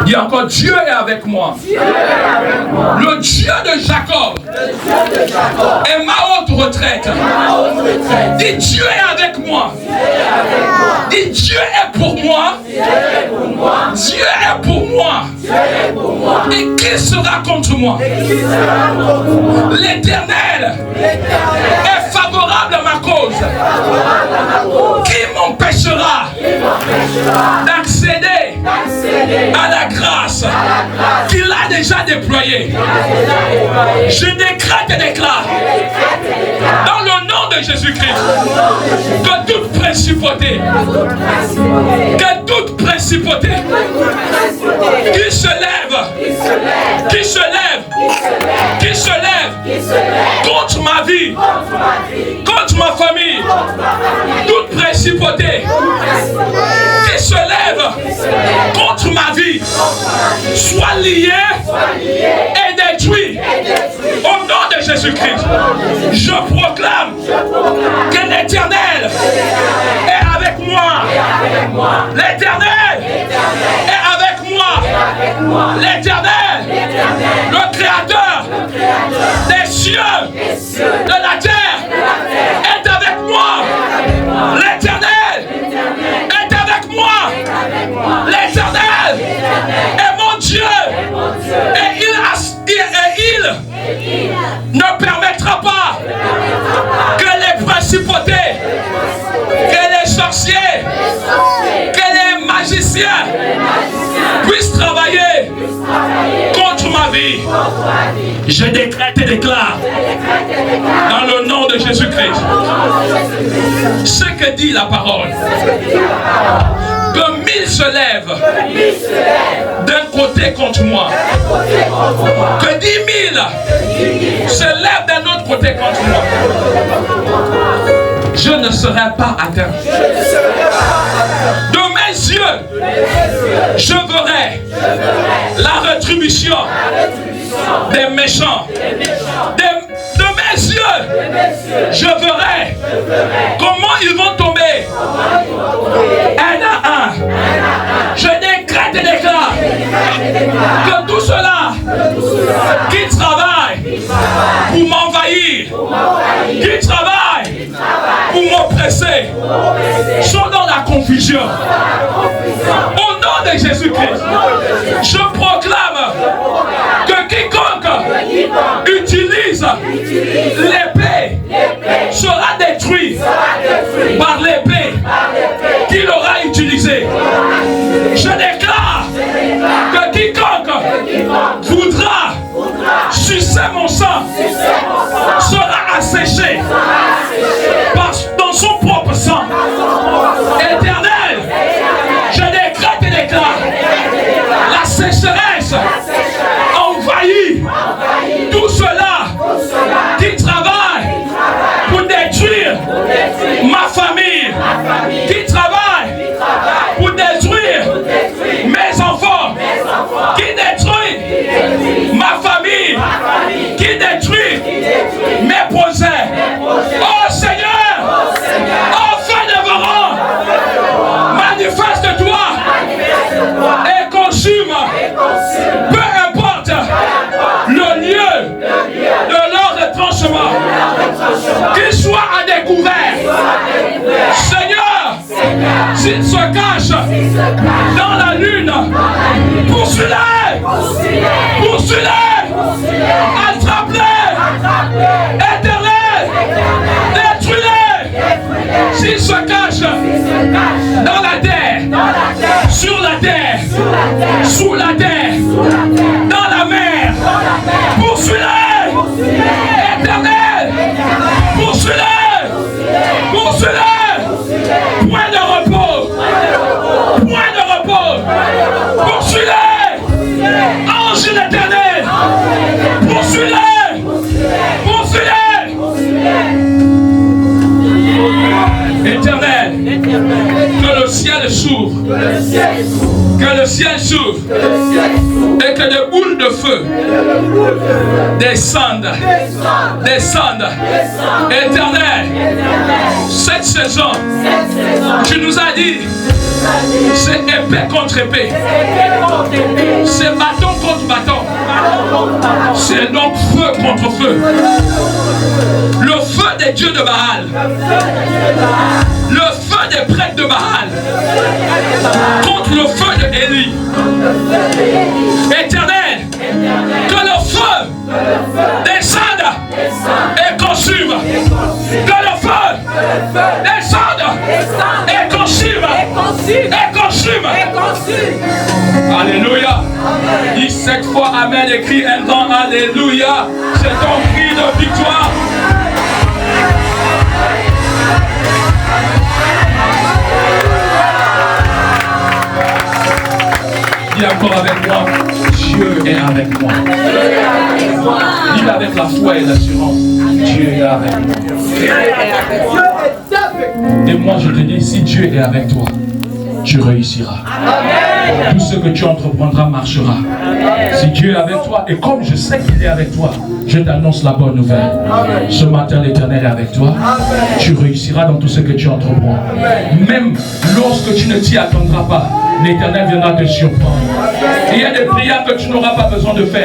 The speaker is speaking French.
Dis encore, Dieu est avec moi. Le Dieu de Jacob est ma haute retraite. Dis, Dieu est avec moi. Dis, Dieu est pour moi. Dieu est pour moi. Et qui sera contre moi? L'Éternel est favorable à ma cause. Qui m'empêchera d'accéder à la grâce qu'il a déjà déployée? Je décrète et déclare dans le nom de Jésus-Christ que toute principauté qui se lève contre ma vie, contre ma famille, toute principauté qui se lève contre ma vie, soit liée et détruite au nom de Jésus-Christ. Je proclame que l'Éternel est avec moi. L'Éternel est avec moi. L'Éternel, le Créateur des cieux, de la terre, est avec moi. L'Éternel est avec moi. L'Éternel est mon Dieu. Et il ne permettra pas que les principautés, que les sorciers, que les magiciens puissent travailler contre ma vie. Je décrète et déclare dans le nom de Jésus-Christ ce que dit la parole. Que 1000 se lèvent d'un côté contre moi. Que 10 000 se lèvent d'un autre côté contre moi. Je ne serai pas atteint. De mes yeux, je verrai la rétribution des méchants. De mes yeux, je verrai comment ils vont tomber un à un. Je décrète et déclare que tout cela qui travaille pour m'envahir, qui travaille pour m'oppresser, sont dans la confusion. Au nom de Jésus-Christ, je proclame que quiconque utilise l'épée sera détruit par l'épée qu'il aura utilisée. Je déclare que quiconque voudra sucer mon sang sera asséché dans son propre sang. Éternel, je décrète et déclare la sécheresse envahit tout cela qui travaille pour détruire ma famille, qui travaille pour détruire mes enfants, qui détruit ma famille, qui détruit mes projets. Oh Seigneur, enfin demeurant, manifeste-toi et consume, peu importe le lieu de leur retranchement, qu'il soit à découvert. Seigneur, s'il se cache dans la lune, poursuis-les, attrape-les, Éternel, détruis-les. S'il se cache dans la terre, sur la terre, sous la terre, dans la mer, poursuis-les, Éternel, poursuis-les, point de repos, poursuis-les, ange l'Éternel, poursuis-les, Éternel, que le ciel s'ouvre, que le ciel s'ouvre et que des boules de feu descendent. Éternel, cette saison, tu nous as dit, c'est épée contre épée. Le feu des dieux de Baal. Le feu des prêtres de Baal. Contre le feu de Élie. Éternel, que le feu descende et consume. Que le feu descende et consume. Alléluia. Dis 7 fois Amen et crie un grand Alléluia. C'est ton cri de victoire. Dis encore avec moi, Dieu est avec moi. Dis avec la foi et l'assurance, Dieu est avec moi. Et moi je te dis, si Dieu est avec toi, tu réussiras. Tout ce que tu entreprendras marchera. Si Dieu est avec toi, et comme je sais qu'il est avec toi, je t'annonce la bonne nouvelle. Ce matin, l'Éternel est avec toi. Tu réussiras dans tout ce que tu entreprends. Même lorsque tu ne t'y attendras pas, l'Éternel viendra te surprendre. Il y a des prières que tu n'auras pas besoin de faire.